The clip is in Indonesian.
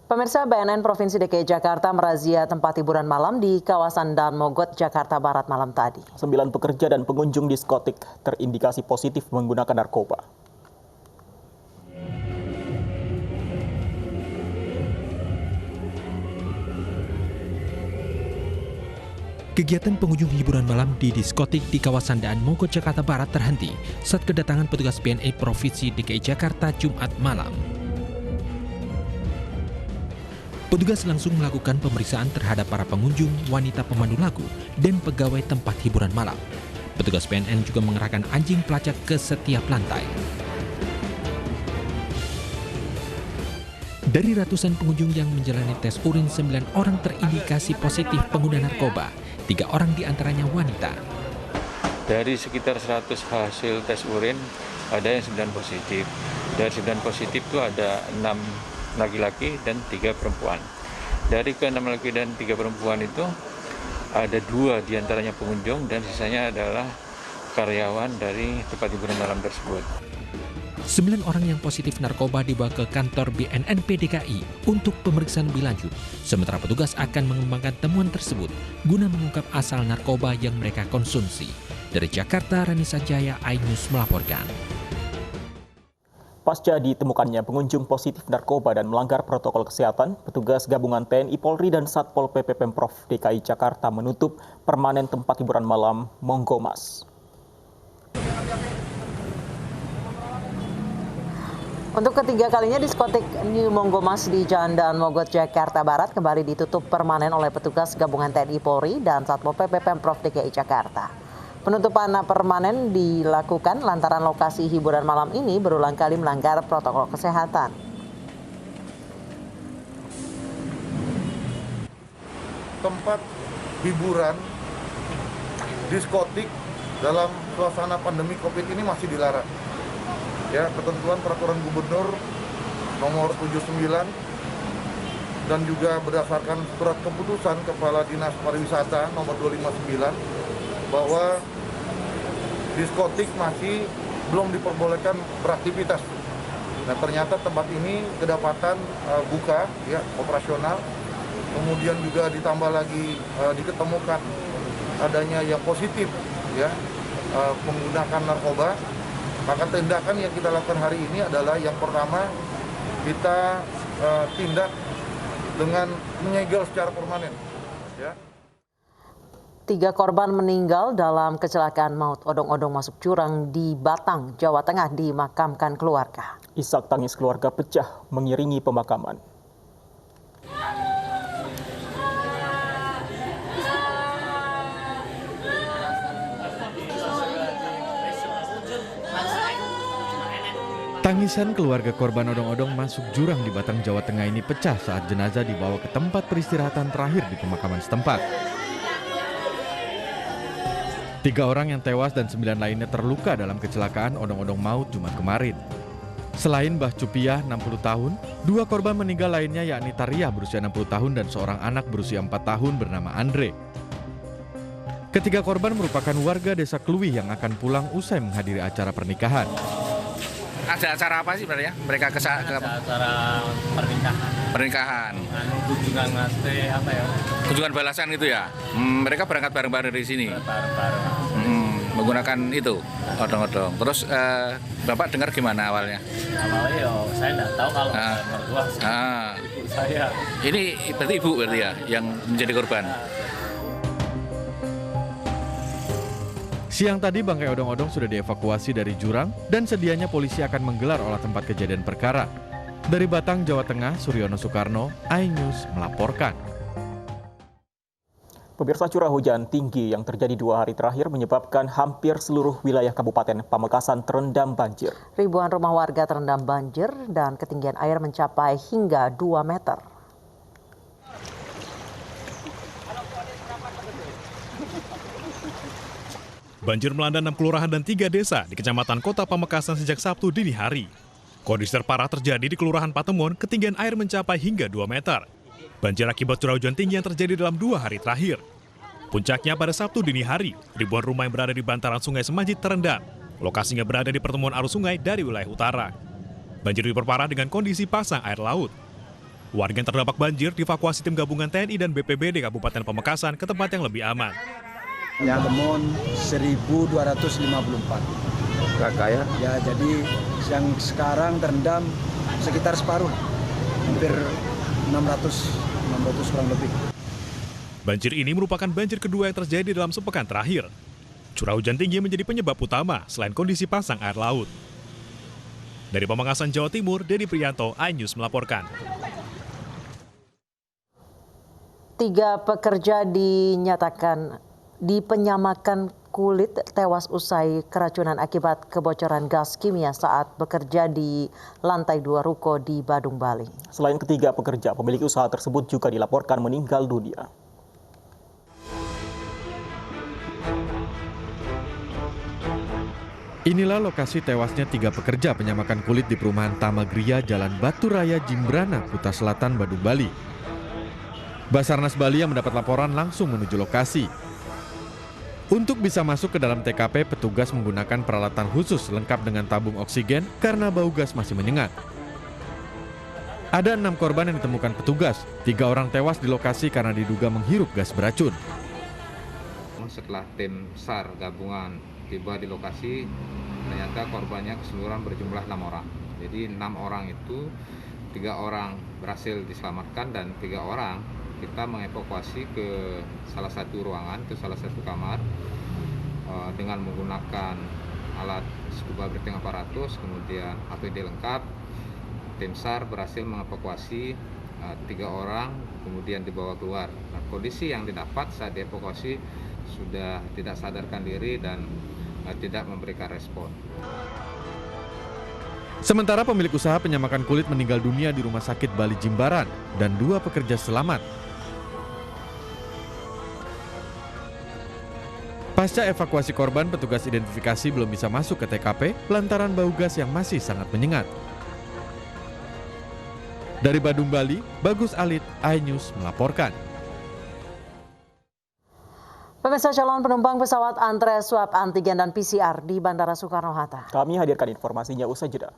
Pemirsa, BNN Provinsi DKI Jakarta merazia tempat hiburan malam di kawasan Dan Mogot, Jakarta Barat malam tadi. 9 pekerja dan pengunjung diskotik terindikasi positif menggunakan narkoba. Kegiatan pengunjung hiburan malam di diskotik di kawasan Dan Mogot, Jakarta Barat terhenti saat kedatangan petugas BNN Provinsi DKI Jakarta Jumat malam. Petugas langsung melakukan pemeriksaan terhadap para pengunjung, wanita pemandu lagu, dan pegawai tempat hiburan malam. Petugas BNN juga mengerahkan anjing pelacak ke setiap lantai. Dari ratusan pengunjung yang menjalani tes urin, 9 orang terindikasi positif pengguna narkoba. 3 orang diantaranya wanita. Dari sekitar 100 hasil tes urin, ada yang 9 positif. Dari 9 positif itu ada 6 laki-laki dan 3 perempuan. Dari ke-6 laki dan 3 perempuan itu ada 2 diantaranya pengunjung dan sisanya adalah karyawan dari tempat hiburan malam tersebut. 9 orang yang positif narkoba dibawa ke kantor BNN PDKI untuk pemeriksaan lebih lanjut. Sementara petugas akan mengembangkan temuan tersebut guna mengungkap asal narkoba yang mereka konsumsi. Dari Jakarta, Rani Sanjaya, iNews melaporkan. Pasca ditemukannya pengunjung positif narkoba dan melanggar protokol kesehatan, petugas gabungan TNI Polri dan Satpol PP Pemprov DKI Jakarta menutup permanen tempat hiburan malam Monggomas. Untuk ketiga kalinya, diskotik New Monggomas di Jalan Dan Mogot, Jakarta Barat kembali ditutup permanen oleh petugas gabungan TNI Polri dan Satpol PP Pemprov DKI Jakarta. Penutupan permanen dilakukan lantaran lokasi hiburan malam ini berulang kali melanggar protokol kesehatan. Tempat hiburan, diskotik dalam suasana pandemi COVID ini masih dilarang. Ya, ketentuan peraturan gubernur nomor 79 dan juga berdasarkan surat keputusan Kepala Dinas Pariwisata nomor 259 bahwa diskotik masih belum diperbolehkan beraktivitas. Nah, ternyata tempat ini kedapatan buka, ya, operasional. Kemudian juga ditambah lagi diketemukan adanya yang positif, ya, menggunakan narkoba. Maka tindakan yang kita lakukan hari ini adalah yang pertama kita tindak dengan menyegel secara permanen. Ya. 3 korban meninggal dalam kecelakaan maut odong-odong masuk jurang di Batang, Jawa Tengah dimakamkan keluarga. Isak tangis keluarga pecah mengiringi pemakaman. Tangisan keluarga korban odong-odong masuk jurang di Batang, Jawa Tengah ini pecah saat jenazah dibawa ke tempat peristirahatan terakhir di pemakaman setempat. 3 orang yang tewas dan 9 lainnya terluka dalam kecelakaan odong-odong maut Jumat kemarin. Selain Mbah Cupiah 60 tahun, 2 korban meninggal lainnya yakni Tariah berusia 60 tahun dan seorang anak berusia 4 tahun bernama Andre. Ketiga korban merupakan warga desa Kluwih yang akan pulang usai menghadiri acara pernikahan. Ada acara apa sih sebenarnya? Mereka ke acara pernikahan. Kunjungan ngaste apa ya? Kunjungan balasan gitu ya. Mereka berangkat bareng-bareng dari sini. Bareng-bareng. Menggunakan itu odong-odong. Terus Bapak dengar gimana awalnya? Awalnya saya nggak tahu kalau mertua ibu saya. Ini berarti ibu ya yang menjadi korban. Siang tadi bangkai odong-odong sudah dievakuasi dari jurang dan sedianya polisi akan menggelar olah tempat kejadian perkara. Dari Batang, Jawa Tengah, Suryono Soekarno, iNews melaporkan. Pemirsa, curah hujan tinggi yang terjadi 2 hari terakhir menyebabkan hampir seluruh wilayah Kabupaten Pamekasan terendam banjir. Ribuan rumah warga terendam banjir dan ketinggian air mencapai hingga 2 meter. Banjir melanda 6 kelurahan dan 3 desa di Kecamatan Kota Pamekasan sejak Sabtu dini hari. Kondisi terparah terjadi di Kelurahan Patemon, ketinggian air mencapai hingga 2 meter. Banjir akibat curah hujan tinggi yang terjadi dalam 2 hari terakhir. Puncaknya pada Sabtu dini hari, ribuan rumah yang berada di bantaran Sungai Semajid terendam. Lokasinya berada di pertemuan arus sungai dari wilayah utara. Banjir diperparah dengan kondisi pasang air laut. Warga yang terdampak banjir dievakuasi tim gabungan TNI dan BPBD Kabupaten Pamekasan ke tempat yang lebih aman. Yang temon 1.254. Kakak ya? Ya, jadi yang sekarang terendam sekitar separuh, hampir 600 kurang lebih. Banjir ini merupakan banjir kedua yang terjadi dalam sepekan terakhir. Curah hujan tinggi menjadi penyebab utama selain kondisi pasang air laut. Dari Pamekasan, Jawa Timur, Dedi Priyanto, iNews melaporkan. 3 pekerja dipenyamakan kulit tewas usai keracunan akibat kebocoran gas kimia saat bekerja di lantai 2 ruko di Badung, Bali. Selain ketiga pekerja, pemilik usaha tersebut juga dilaporkan meninggal dunia. Inilah lokasi tewasnya 3 pekerja penyamakan kulit di perumahan Tamagria, Jalan Batu Raya, Jimbrana, Kuta Selatan, Badung, Bali. Basarnas Bali yang mendapat laporan langsung menuju lokasi. Untuk bisa masuk ke dalam TKP, petugas menggunakan peralatan khusus lengkap dengan tabung oksigen karena bau gas masih menyengat. Ada 6 korban yang ditemukan petugas, 3 orang tewas di lokasi karena diduga menghirup gas beracun. Setelah tim SAR gabungan tiba di lokasi, ternyata korbannya keseluruhan berjumlah 6 orang. Jadi 6 orang itu 3 orang berhasil diselamatkan dan 3 orang kita mengevakuasi ke salah satu ruangan, ke salah satu kamar dengan menggunakan alat scuba breathing aparatus, kemudian APD lengkap. Tim SAR berhasil mengevakuasi 3 orang, kemudian dibawa keluar. Nah, kondisi yang didapat saat dievakuasi sudah tidak sadarkan diri dan tidak memberikan respon. Sementara pemilik usaha penyamakan kulit meninggal dunia di Rumah Sakit Bali Jimbaran dan 2 pekerja selamat. Pasca evakuasi korban, petugas identifikasi belum bisa masuk ke TKP lantaran bau gas yang masih sangat menyengat. Dari Badung, Bali, Bagus Alit, iNews melaporkan. Pemirsa, calon penumpang pesawat antre swab antigen dan PCR di Bandara Soekarno-Hatta. Kami hadirkan informasinya usai jeda.